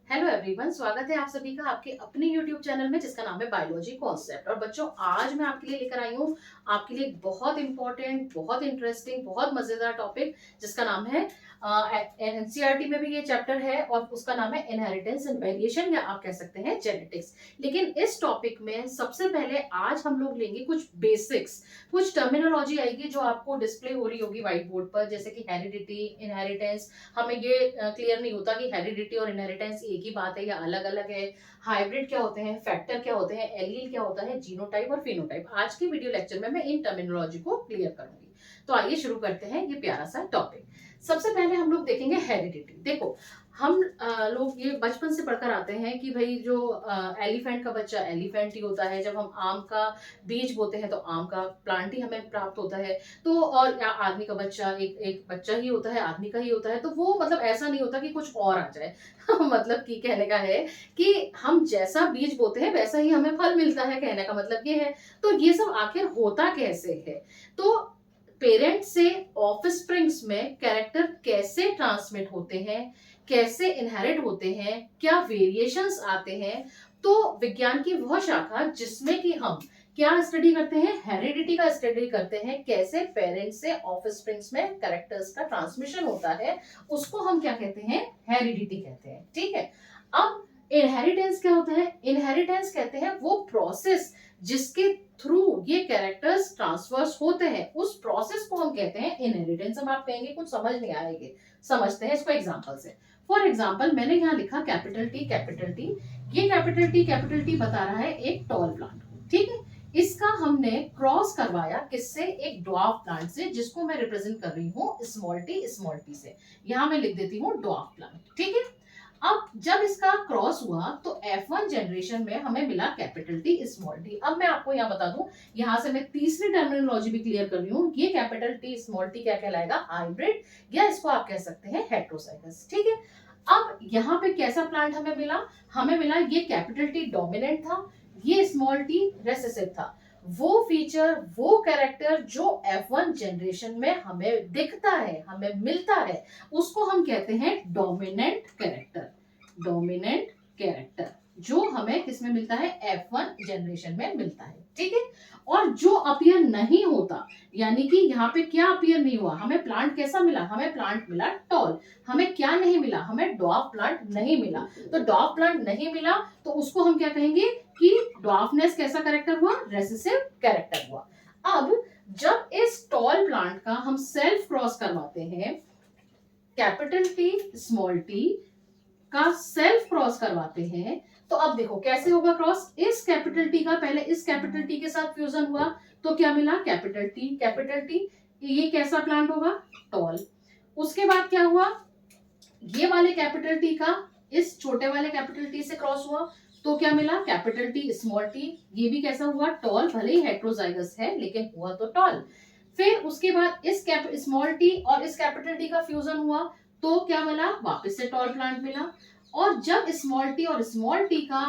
Hello everyone, स्वागत है आप सभी का आपके अपने यूट्यूब चैनल में जिसका नाम है बायोलॉजी कॉन्सेप्ट। और बच्चों, आज मैं आपके लिए लेकर आई हूँ आपके लिए एक बहुत इंपॉर्टेंट, बहुत इंटरेस्टिंग, बहुत मजेदार टॉपिक जिसका नाम है एनसीईआरटी में भी ये चैप्टर है और उसका नाम है इनहेरिटेंस एंड वेरिएशन, या आप कह सकते हैं जेनेटिक्स। लेकिन इस टॉपिक में सबसे पहले आज हम लोग लेंगे कुछ बेसिक्स, कुछ टर्मिनोलॉजी आएगी जो आपको डिस्प्ले हो रही होगी व्हाइट बोर्ड पर, जैसे कि हेरिडिटी, इनहेरिटेंस। हमें ये क्लियर नहीं होता कि हेरिडिटी और इनहेरिटेंस एक ही बात है या अलग अलग है। हाइब्रिड क्या होते हैं, फैक्टर क्या होते हैं, एलील क्या होता है, जीनोटाइप और फिनोटाइप। आज के वीडियो लेक्चर में मैं इन टर्मिनोलॉजी को क्लियर करूंगी। तो आइए शुरू करते हैं ये प्यारा सा टॉपिक। सबसे पहले हम लोग देखेंगे हेरिडिटी। देखो, हम लोग ये बचपन से पढ़कर आते हैं कि भाई जो एलिफेंट का बच्चा एलिफेंट ही होता है। जब हम आम का बीज बोते हैं तो आम का प्लांट ही हमें प्राप्त होता है। तो और आदमी का बच्चा एक एक बच्चा ही होता है, आदमी का ही होता है। तो वो मतलब ऐसा नहीं होता कि कुछ और आ जाए मतलब कि कहने का है कि हम जैसा बीज बोते हैं वैसा ही हमें फल मिलता है, कहने का मतलब ये है। तो ये सब आखिर होता कैसे है? तो पेरेंट से ऑफस्प्रिंग्स में कैरेक्टर कैसे ट्रांसमिट होते हैं, कैसे इनहेरिट होते हैं, क्या वेरिएशंस आते हैं। तो विज्ञान की वह शाखा जिसमें कि हम क्या स्टडी करते हैं, हेरिडिटी का स्टडी करते हैं, कैसे पेरेंट्स से ऑफस्प्रिंग्स में कैरेक्टर्स का ट्रांसमिशन होता है, उसको हम क्या कहते हैं, हेरिडिटी कहते हैं। ठीक है। अब इनहेरिटेंस क्या होता है? इनहेरिटेंस कहते हैं वो प्रोसेस जिसके थ्रू ये कैरेक्टर्स ट्रांसफर्स होते हैं, उस प्रोसेस को हम कहते हैं इनहेरिटेंस। अब आप कहेंगे कुछ समझ नहीं आएगी, समझते हैं इसको एग्जांपल से। फॉर एग्जांपल, मैंने यहाँ लिखा कैपिटल टी कैपिटल टी। ये कैपिटल टी बता रहा है एक टॉल प्लांट। ठीक है। इसका हमने क्रॉस करवाया किससे? एक ड्वार्फ प्लांट से, जिसको मैं रिप्रेजेंट कर रही हूँ स्मॉल टी से। यहाँ मैं लिख देती हूँ ड्वार्फ प्लांट। ठीक है। अब जब इसका क्रॉस हुआ तो F1 जनरेशन में हमें मिला कैपिटल टी स्मॉल टी। अब मैं आपको यहाँ बता दूं, यहाँ से मैं तीसरी टर्मिनोलॉजी भी क्लियर कर रही हूँ। ये कैपिटल टी स्मॉल टी क्या कहलाएगा? हाइब्रिड, या इसको आप कह सकते हैं हेट्रोजाइगस। ठीक है। अब यहाँ पे कैसा प्लांट हमें मिला? हमें मिला ये कैपिटल टी डोमिनेंट था, ये स्मॉल टी रेसेसिव था। वो फीचर, वो कैरेक्टर जो F1 जनरेशन में हमें दिखता है, हमें मिलता है, उसको हम कहते हैं डोमिनेंट कैरेक्टर। डोमिनेंट कैरेक्टर जो हमें किसमें मिलता है? F1 जनरेशन में मिलता है। ठीक है। और जो अपीयर नहीं होता, यानी कि यहाँ पे क्या अपीयर नहीं हुआ, हमें प्लांट कैसा मिला? हमें प्लांट मिला टॉल। हमें क्या नहीं मिला? हमें डॉर्फ प्लांट नहीं मिला। तो डॉर्फ प्लांट नहीं मिला तो उसको हम क्या कहेंगे कि डॉर्फनेस कैसा कैरेक्टर हुआ? रेसेसिव कैरेक्टर हुआ। अब जब इस टॉल प्लांट का हम सेल्फ क्रॉस करवाते हैं, कैपिटल टी स्मॉल टी का सेल्फ क्रॉस करवाते हैं, तो अब देखो कैसे होगा क्रॉस। इस कैपिटल टी का पहले इस कैपिटल टी के साथ फ्यूजन हुआ तो क्या मिला? Capital T capital T. ये कैसा प्लांट होगा? टॉल। उसके बाद क्या हुआ? ये वाले कैपिटल टी का इस छोटे वाले कैपिटल टी से क्रॉस हुआ तो क्या मिला? Capital T small T. ये भी कैसा हुआ? टॉल। भले ही हेट्रोजाइगस है लेकिन हुआ तो टॉल। फिर उसके बाद इस स्मॉल टी और इस कैपिटल टी का फ्यूजन हुआ तो क्या मिला? वापस से टॉल प्लांट मिला। और जब स्मॉल टी और स्मॉल टी का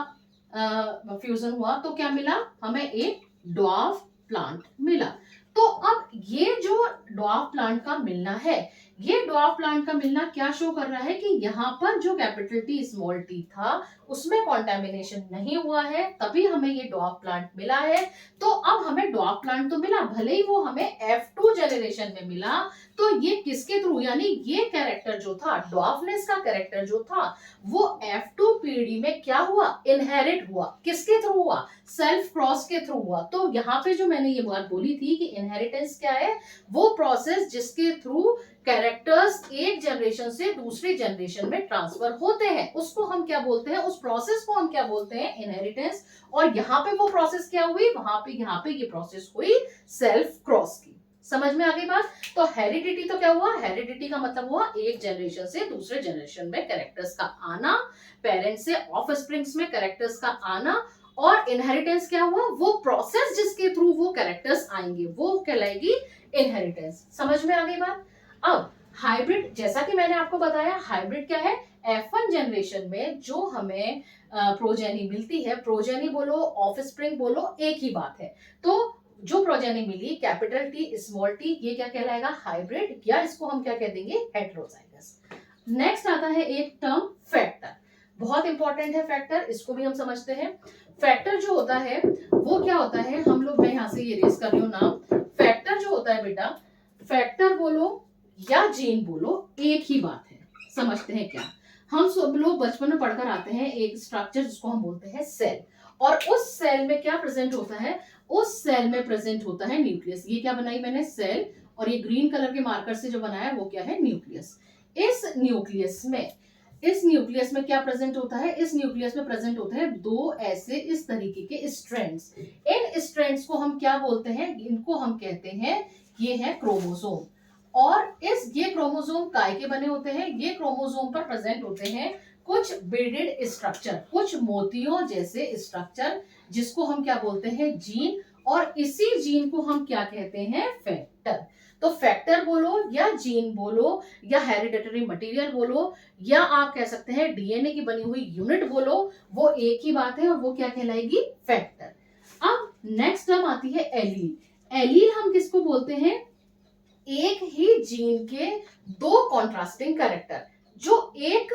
फ्यूजन हुआ तो क्या मिला? हमें एक ड्वार्फ प्लांट मिला। तो अब ये जो ड्वार्फ प्लांट का मिलना है, ये ड्वार्फ प्लांट का मिलना क्या शो कर रहा है कि यहाँ पर जो कैपिटल टी स्मॉल टी था उसमें कॉन्टेमिनेशन नहीं हुआ है, तभी हमें ये ड्वार्फ प्लांट मिला है। तो अब हमें ड्वार्फ प्लांट तो मिला, भले ही वो हमें F2 जनरेशन में मिला। तो ये किसके थ्रू, यानी ये कैरेक्टर जो था, ड्वार्फनेस का कैरेक्टर जो था, वो F2 पीढ़ी में क्या हुआ? इनहेरिट हुआ। किसके थ्रू हुआ? सेल्फ क्रॉस के थ्रू हुआ। तो यहाँ पे जो मैंने ये बात बोली थी कि इनहेरिटेंस क्या है, वो प्रोसेस जिसके थ्रू कैरेक्टर्स एक जनरेशन से दूसरी जनरेशन में ट्रांसफर होते हैं, उसको हम क्या बोलते हैं? उस प्रोसेस को हम क्या बोलते हैं? इनहेरिटेंस। और यहाँ पे वो प्रोसेस क्या हुई? वहां पे यहाँ पे ये प्रोसेस हुई सेल्फ क्रॉस की। समझ में आ गई बात? तो हेरिडिटी तो क्या हुआ? हेरिडिटी का मतलब हुआ एक जनरेशन से दूसरे जनरेशन में कैरेक्टर्स का आना, पेरेंट्स से ऑफस्प्रिंग्स में कैरेक्टर्स का आना। और इनहेरिटेंस क्या हुआ? वो प्रोसेस जिसके थ्रू वो कैरेक्टर्स आएंगे वो कहलाएगी इनहेरिटेंस। समझ में आ गई बात? अब हाइब्रिड, जैसा कि मैंने आपको बताया, हाइब्रिड क्या है? F1 जनरेशन में जो हमें प्रोजेनी मिलती है, प्रोजेनी बोलो ऑफस्प्रिंग बोलो एक ही बात है। तो जो प्रोजेनी मिली कैपिटल टी स्मॉल टी, ये क्या कहलाएगा? हाइब्रिड, या इसको हम क्या कह देंगे? हेट्रोजाइगस। नेक्स्ट आता है एक टर्म फैक्टर। बहुत इंपॉर्टेंट है फैक्टर, इसको भी हम समझते हैं। फैक्टर जो होता है वो क्या होता है, हम लोग, मैं यहां से ये रेस कर रही हूँ नाम। फैक्टर जो होता है बेटा, फैक्टर बोलो या जीन बोलो, एक ही बात है। समझते हैं क्या, हम सब लोग बचपन में पढ़कर आते हैं एक स्ट्रक्चर जिसको हम बोलते हैं सेल, और उस सेल में क्या प्रेजेंट होता है, उस सेल में प्रेजेंट होता है न्यूक्लियस। ये क्या बनाई मैंने, सेल, और ये ग्रीन कलर के मार्कर से जो बनाया वो क्या है, न्यूक्लियस। इस न्यूक्लियस में क्या प्रेजेंट होता है, इस न्यूक्लियस में प्रेजेंट होते हैं दो ऐसे इस तरीके के स्ट्रैंड्स। इन स्ट्रैंड्स को हम क्या बोलते हैं, इनको हम कहते हैं, ये है क्रोमोसोम। और ये क्रोमोसोम काय के बने होते हैं, ये क्रोमोसोम पर प्रेजेंट होते हैं कुछ बिल्डेड स्ट्रक्चर, कुछ मोतियों जैसे स्ट्रक्चर, जिसको हम क्या बोलते हैं, जीन। और इसी जीन को हम क्या कहते हैं, फैक्टर। तो फैक्टर बोलो या जीन बोलो या हेरिडेटरी मटेरियल बोलो, या आप कह सकते हैं डीएनए की बनी हुई यूनिट बोलो, वो एक ही बात है और वो क्या कहलाएगी, फैक्टर। अब नेक्स्ट टर्म आती है एलील। एलील हम किसको बोलते हैं, एक ही जीन के दो कॉन्ट्रास्टिंग कैरेक्टर, जो एक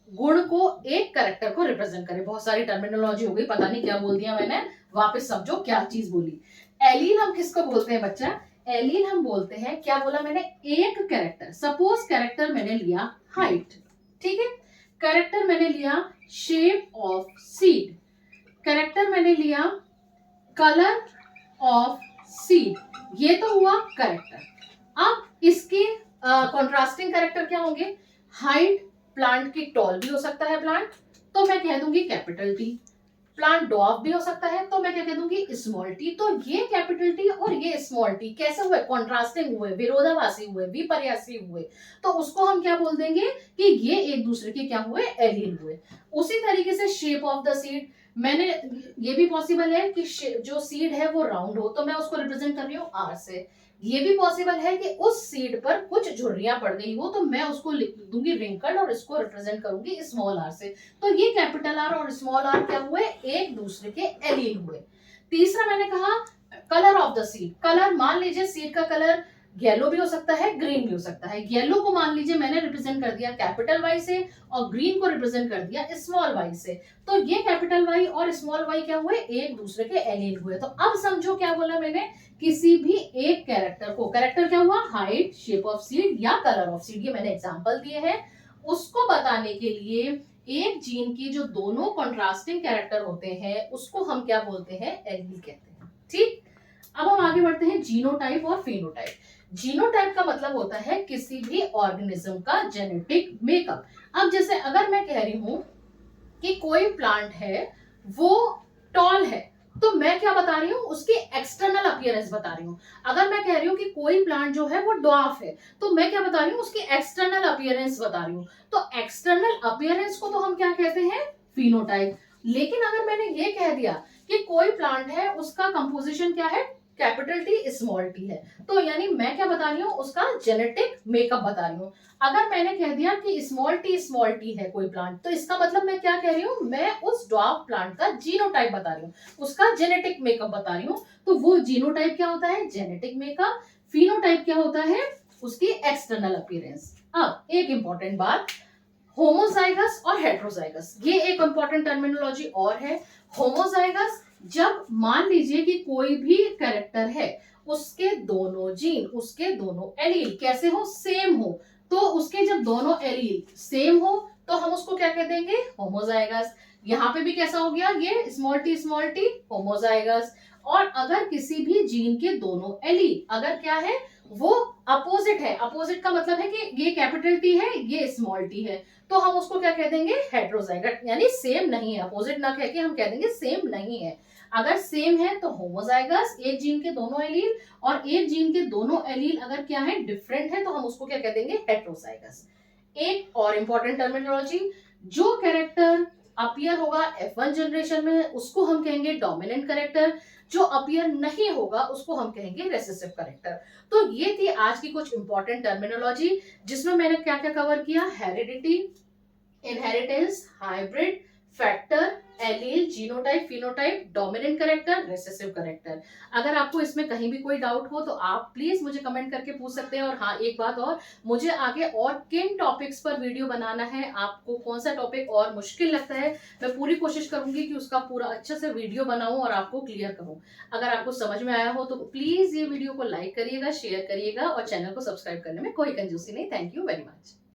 गुण को, एक कैरेक्टर को रिप्रेजेंट करे। बहुत सारी टर्मिनोलॉजी हो गई, पता नहीं क्या बोल दिया मैंने, वापस समझो क्या चीज बोली। एलील हम किसको बोलते हैं बच्चा, एलील हम बोलते हैं, क्या बोला मैंने, एक कैरेक्टर। सपोज कैरेक्टर मैंने लिया हाइट, ठीक है, कैरेक्टर मैंने लिया शेप ऑफ सीड, कैरेक्टर मैंने लिया कलर ऑफ सीड, ये तो हुआ कैरेक्टर। अब इसके कॉन्ट्रास्टिंग कैरेक्टर क्या होंगे, हाइट, प्लांट की टॉल भी हो सकता है प्लांट, तो मैं कह दूंगी कैपिटल टी। प्लांट डॉफ भी हो सकता है, तो मैं क्या कह दूंगी, स्मॉल टी। तो ये कैपिटल टी और ये स्मॉल टी कैसे हुए, कॉन्ट्रास्टिंग हुए, विरोधाभासी हुए, विपर्यासी हुए, तो उसको हम क्या बोल देंगे कि ये एक दूसरे के क्या हुए, एलील हुए। उसी तरीके से शेप ऑफ द सीड, मैंने, ये भी पॉसिबल है कि जो सीड है वो राउंड हो, तो मैं उसको रिप्रेजेंट कर रही हूँ आर से। ये भी पॉसिबल है कि उस सीड पर कुछ झुर्रियां पड़ गई हो, तो मैं उसको लिख दूंगी रिंकल और इसको रिप्रेजेंट करूंगी स्मॉल आर से। तो ये कैपिटल आर और स्मॉल आर क्या हुए, एक दूसरे के एलील हुए। तीसरा मैंने कहा colour of the seed. Colour, मान लीजिए सीड का कलर येलो भी हो सकता है, ग्रीन भी हो सकता है। येलो को मान लीजिए मैंने रिप्रेजेंट कर दिया कैपिटल वाई से, और ग्रीन को रिप्रेजेंट कर दिया स्मॉल वाई से। तो ये कैपिटल वाई और स्मॉल वाई क्या हुए, एक दूसरे के एलील हुए। तो अब समझो क्या बोला मैंने, किसी भी एक कैरेक्टर को, कैरेक्टर क्या हुआ, हाइट, शेप ऑफ सीड या कलर ऑफ सीड, ये मैंने एग्जांपल दिए हैं, उसको बताने के लिए एक जीन की जो दोनों कॉन्ट्रास्टिंग कैरेक्टर होते हैं उसको हम क्या बोलते हैं, एलील कहते हैं। ठीक, अब हम आगे बढ़ते हैं जीनोटाइप और फेनोटाइप। जीनोटाइप का मतलब होता है किसी भी ऑर्गेनिज्म का जेनेटिक मेकअप। अब जैसे अगर मैं कह रही हूं कि कोई प्लांट है वो टॉल है, तो मैं क्या बता रही हूँ, उसकी एक्सटर्नल अपीयरेंस बता रही हूँ। अगर मैं कह रही हूँ कि कोई प्लांट जो है वो ड्वार्फ है, तो मैं क्या बता रही हूँ, उसकी एक्सटर्नल अपीयरेंस बता रही हूँ। तो एक्सटर्नल अपीयरेंस को तो हम क्या कहते हैं, फिनोटाइप। लेकिन अगर मैंने ये कह दिया कि कोई प्लांट है उसका कंपोजिशन क्या है, कैपिटल टी स्मॉल टी है, तो यानी मैं क्या बता रही हूँ, उसका जेनेटिक मेकअप बता रही हूँ। अगर मैंने कह दिया कि स्मॉल टी है कोई प्लांट, तो इसका मतलब मैं क्या कह रही हूँ, मैं उस ड्वार्फ प्लांट का जीनोटाइप बता रही हूँ, उसका जेनेटिक मेकअप बता रही हूँ। तो वो जीनोटाइप क्या होता है, जेनेटिक मेकअप। फिनोटाइप क्या होता है, उसकी एक्सटर्नल अपीयरेंस। अब एक इंपॉर्टेंट बात, होमोजाइगस और हेट्रोजाइगस, ये एक इंपॉर्टेंट टर्मिनोलॉजी और है। होमोजाइगस, जब मान लीजिए कि कोई भी कैरेक्टर है, उसके दोनों जीन, उसके दोनों एलील कैसे हो, सेम हो, तो उसके जब दोनों एलील सेम हो तो हम उसको क्या कह देंगे, होमोजाइगस। यहाँ पे भी कैसा हो गया, ये स्मॉल टी होमोजाइगस। और अगर किसी भी जीन के दोनों एलील अगर क्या है, वो अपोजिट है, अपोजिट का मतलब है कि ये कैपिटल टी है, ये स्मॉल टी है, तो हम उसको क्या कह देंगे, हेट्रोजाइगस, यानी सेम नहीं है। अपोजिट ना कह के हम कह देंगे सेम नहीं है। अगर सेम है तो होमोजाइगस, एक जीन के दोनों एलील, और एक जीन के दोनों एलील अगर क्या है, डिफरेंट है, तो हम उसको क्या कह देंगे, हेट्रोजाइगस। एक और इंपॉर्टेंट टर्मिनोलॉजी, जो कैरेक्टर अपीयर होगा F1 जनरेशन में उसको हम कहेंगे डोमिनेंट कैरेक्टर, जो अपीयर नहीं होगा उसको हम कहेंगे रेसेसिव कैरेक्टर। तो ये थी आज की कुछ इंपॉर्टेंट टर्मिनोलॉजी, जिसमें मैंने क्या क्या कवर किया, heredity, inheritance, hybrid, factor, allele, genotype, phenotype, dominant character, recessive character. अगर आपको इसमें कहीं भी कोई डाउट हो तो आप प्लीज मुझे कमेंट करके पूछ सकते हैं। और हाँ, एक बात और, मुझे आगे और किन टॉपिक्स पर वीडियो बनाना है, आपको कौन सा टॉपिक और मुश्किल लगता है, मैं पूरी कोशिश करूंगी कि उसका पूरा अच्छे से वीडियो बनाऊं और आपको क्लियर करूं। अगर आपको समझ में आया हो तो प्लीज ये वीडियो को लाइक करिएगा, शेयर करिएगा और चैनल को सब्सक्राइब करने में कोई कंजूसी नहीं। Thank you very much.